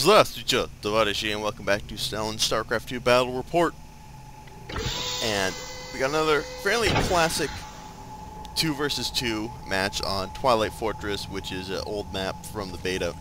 Здравствуйте, товарищи, and welcome back to Stalin's Starcraft 2 Battle Report. And we got another fairly classic 2 versus 2 match on Twilight Fortress, which is an old map from the beta.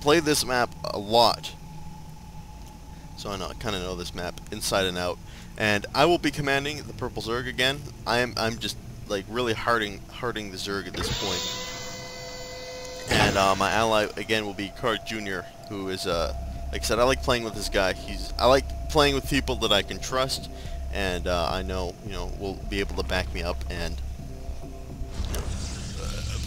Played this map a lot, so I kind of know this map inside and out. And I will be commanding the purple Zerg again. I'm just like really harding the Zerg at this point. And my ally again will be Card Jr., who is like I said, I like playing with this guy. I like playing with people that I can trust, and I know will be able to back me up and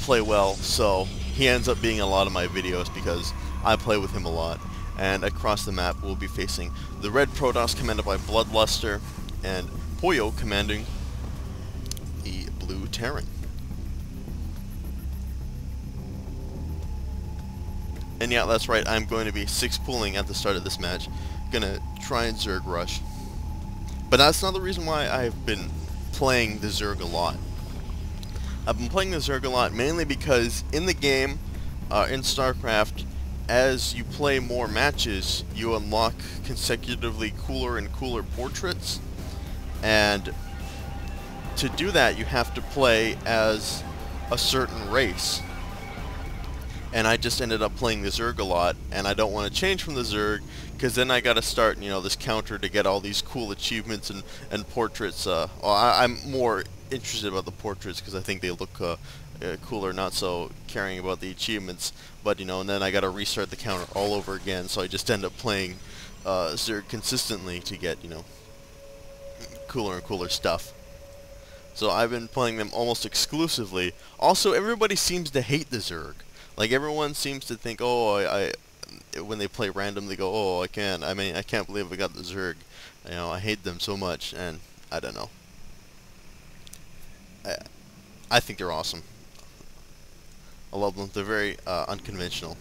play well. So he ends up being in a lot of my videos because I play with him a lot. And across the map we'll be facing the red Protoss commanded by Bloodluster and Poyo commanding the blue Terran. And yeah, that's right, I'm going to be 6-pooling at the start of this match. Gonna try and Zerg rush. But that's not the reason why I've been playing the Zerg a lot. I've been playing the Zerg a lot mainly because in the game, in StarCraft, as you play more matches, you unlock consecutively cooler and cooler portraits. And to do that, you have to play as a certain race. And I just ended up playing the Zerg a lot, and I don't want to change from the Zerg, because then I gotta start, this counter to get all these cool achievements and portraits. Well, I'm more interested about the portraits, because I think they look cooler, not so caring about the achievements. But, and then I gotta restart the counter all over again, so I just end up playing Zerg consistently to get, cooler and cooler stuff. So I've been playing them almost exclusively. Also, everybody seems to hate the Zerg. Like, everyone seems to think, oh, when they play random, they go, oh, I can't believe I got the Zerg. I hate them so much, and I don't know. I think they're awesome. I love them. They're very unconventional.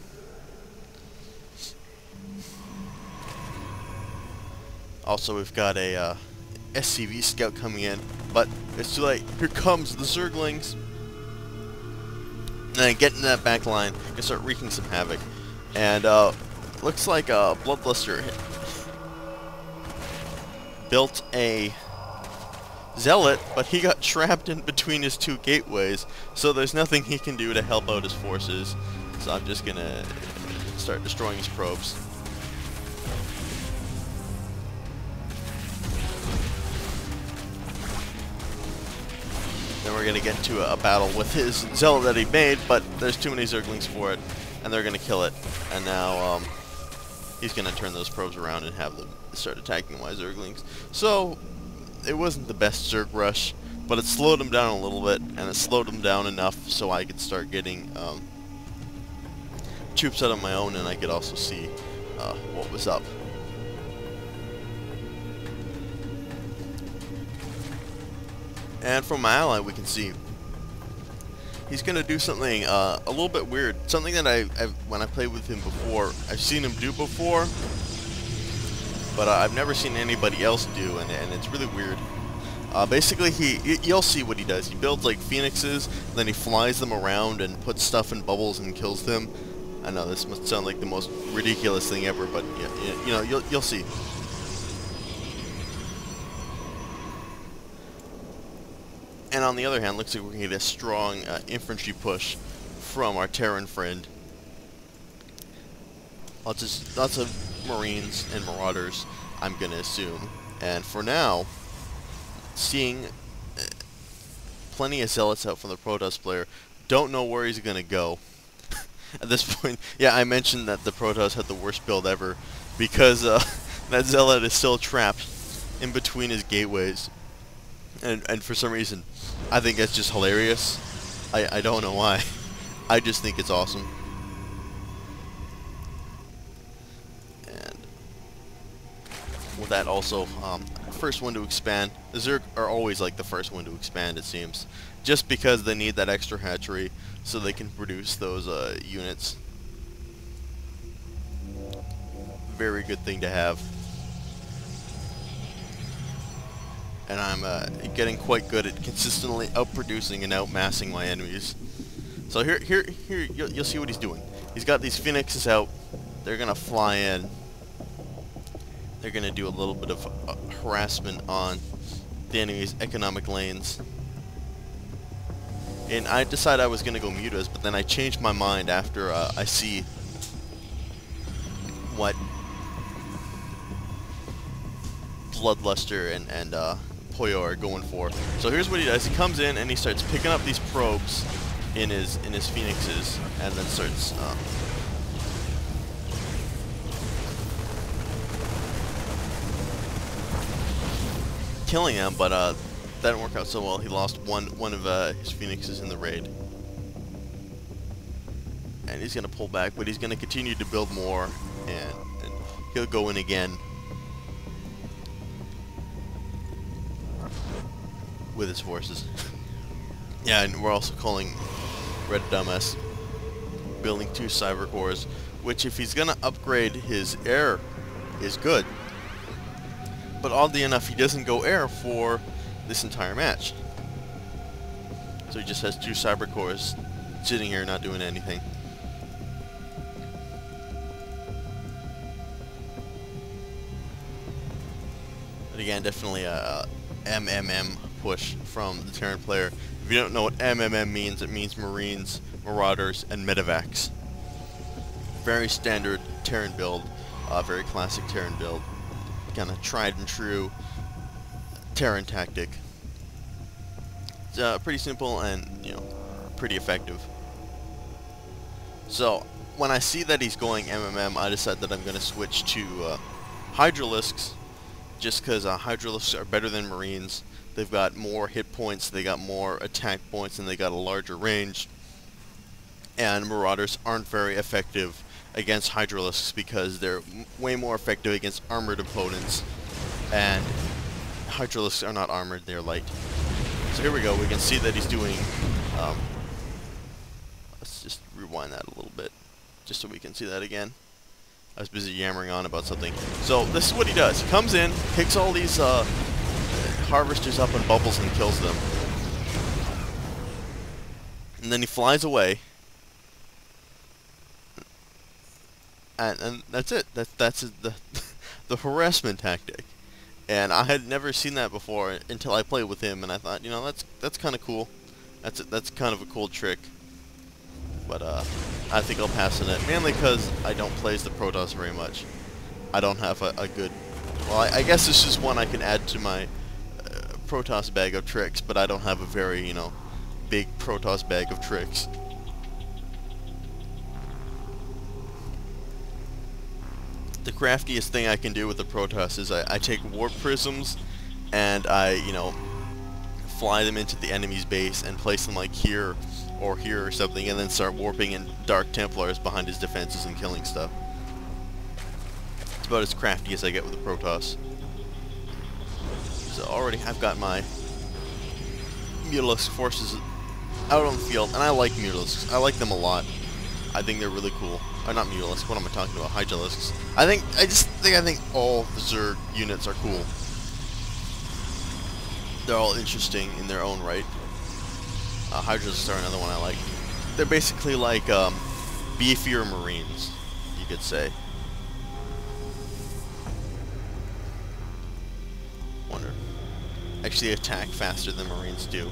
Also, we've got a SCV scout coming in, but it's too late. Here comes the Zerglings. And then get in that back line and start wreaking some havoc. And looks like Bloodluster built a zealot, but he got trapped in between his two gateways, so there's nothing he can do to help out his forces. So I'm just gonna start destroying his probes. Then we're gonna get into a battle with his zealot that he made, but there's too many Zerglings for it, and they're gonna kill it. And now he's gonna turn those probes around and have them start attacking my Zerglings. So it wasn't the best Zerg rush, but it slowed him down a little bit, and it slowed him down enough so I could start getting troops out of my own, and I could also see what was up. And from my ally, we can see he's going to do something a little bit weird. Something that when I played with him before, I've seen him do before, but I've never seen anybody else do, and it's really weird. Basically, you'll see what he does. He builds like phoenixes, then he flies them around and puts stuff in bubbles and kills them. I know this must sound like the most ridiculous thing ever, but you'll see. And on the other hand, looks like we're going to get a strong infantry push from our Terran friend. Lots of Marines and Marauders, I'm going to assume. And for now, seeing plenty of Zealots out from the Protoss player, don't know where he's going to go. At this point, yeah, I mentioned that the Protoss had the worst build ever, because that Zealot is still trapped in between his gateways. And for some reason, I think that's just hilarious. I don't know why. I just think it's awesome. And with that also, first one to expand. The Zerg are always like the first one to expand, it seems. Just because they need that extra hatchery so they can produce those units. Very good thing to have. And I'm getting quite good at consistently outproducing and outmassing my enemies. So here you'll see what he's doing. He's got these phoenixes out. they're gonna fly in. They're gonna do a little bit of harassment on the enemy's economic lanes. And I decided I was gonna go mutas, but then I changed my mind after I see what Bloodluster and Poyo are going for. So here's what he does. He comes in and he starts picking up these probes in his phoenixes, and then starts killing them, but that didn't work out so well. He lost one of his phoenixes in the raid, and he's gonna pull back, but he's gonna continue to build more, and he'll go in again with his forces. Yeah, and we're also calling Red Dumbass building 2 cyber cores, which if he's gonna upgrade his air is good. But oddly enough, he doesn't go air for this entire match. So he just has 2 cyber cores sitting here not doing anything. But again, definitely a MMM push from the Terran player. If you don't know what MMM means, it means Marines, Marauders, and Medevacs. Very standard Terran build, very classic Terran build. Kind of tried and true Terran tactic. It's pretty simple and, you know, pretty effective. So when I see that he's going MMM, I decide that I'm going to switch to Hydralisks, just because Hydralisks are better than Marines. They've got more hit points, they got more attack points, and they got a larger range. And Marauders aren't very effective against Hydralisks because they're way more effective against armored opponents. And Hydralisks are not armored, they're light. So here we go, we can see that he's doing... let's just rewind that a little bit, just so we can see that again. I was busy yammering on about something. So this is what he does. He comes in, picks all these harvesters up and bubbles and kills them. And then he flies away. And that's it. That's the harassment tactic. And I had never seen that before until I played with him, and I thought, you know, that's kind of cool. That's kind of a cool trick. But I think I'll pass on it, mainly because I don't play as the Protoss very much. I don't have a good... Well, I guess this is one I can add to my Protoss bag of tricks, but I don't have a very, you know, big Protoss bag of tricks. The craftiest thing I can do with the Protoss is I take warp prisms and I, you know, fly them into the enemy's base and place them like here or here or something, and then start warping in Dark Templars behind his defenses and killing stuff. It's about as crafty as I get with the Protoss. So already I've got my Mutalisk forces out on the field, and I like Mutalisks. I like them a lot. I think they're really cool. Not Mutalisks, what am I talking about? Hydralisks. I think all the Zerg units are cool. They're all interesting in their own right. Hydralisks are another one I like. They're basically like beefier Marines, you could say. Wonder. Actually attack faster than Marines do.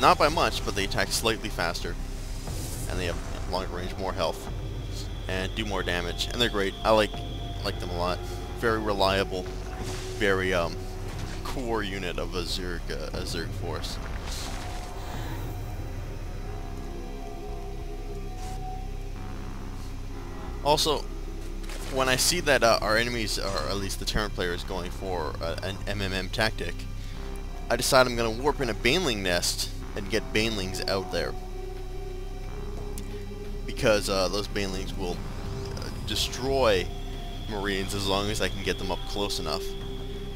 Not by much, but they attack slightly faster. And they have longer range, more health, and do more damage. And they're great. I like them a lot. Very reliable, very core unit of a Zerg force. Also, when I see that our enemies, or at least the Terran player, is going for an MMM tactic, I decide I'm going to warp in a Baneling nest and get Banelings out there. Because those Banelings will destroy Marines as long as I can get them up close enough.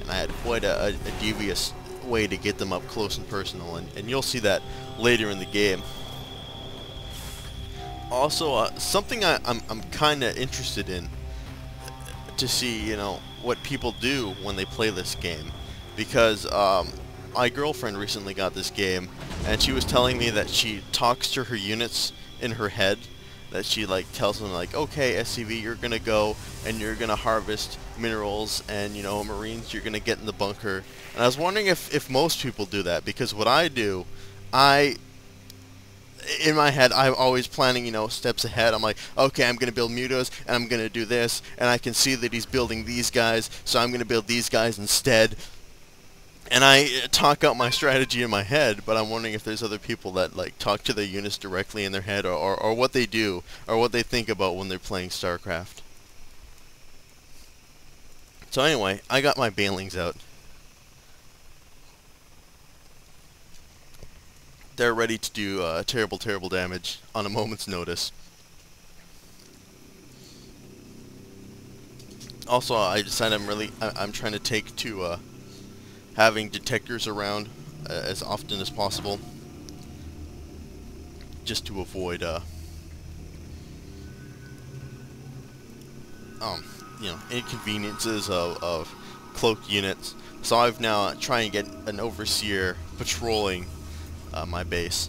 And I had quite a devious way to get them up close and personal, and you'll see that later in the game. Also, something I'm kind of interested in to see, you know, what people do when they play this game, because my girlfriend recently got this game, and she was telling me that she talks to her units in her head, that she like tells them like, okay, SCV, you're gonna go and you're gonna harvest minerals, and you know, Marines, you're gonna get in the bunker. And I was wondering if most people do that, because what I do, in my head, I'm always planning, you know, steps ahead. I'm like, okay, I'm going to build mutos, and I'm going to do this, and I can see that he's building these guys, so I'm going to build these guys instead. And I talk out my strategy in my head, but I'm wondering if there's other people that, like, talk to their units directly in their head, or what they do, or what they think about when they're playing StarCraft. So anyway, I got my Banelings out. They're ready to do terrible, terrible damage on a moment's notice. Also, I decided I'm trying to take to having detectors around as often as possible, just to avoid you know, inconveniences of cloaked units. So I've now tried and get an overseer patrolling my base.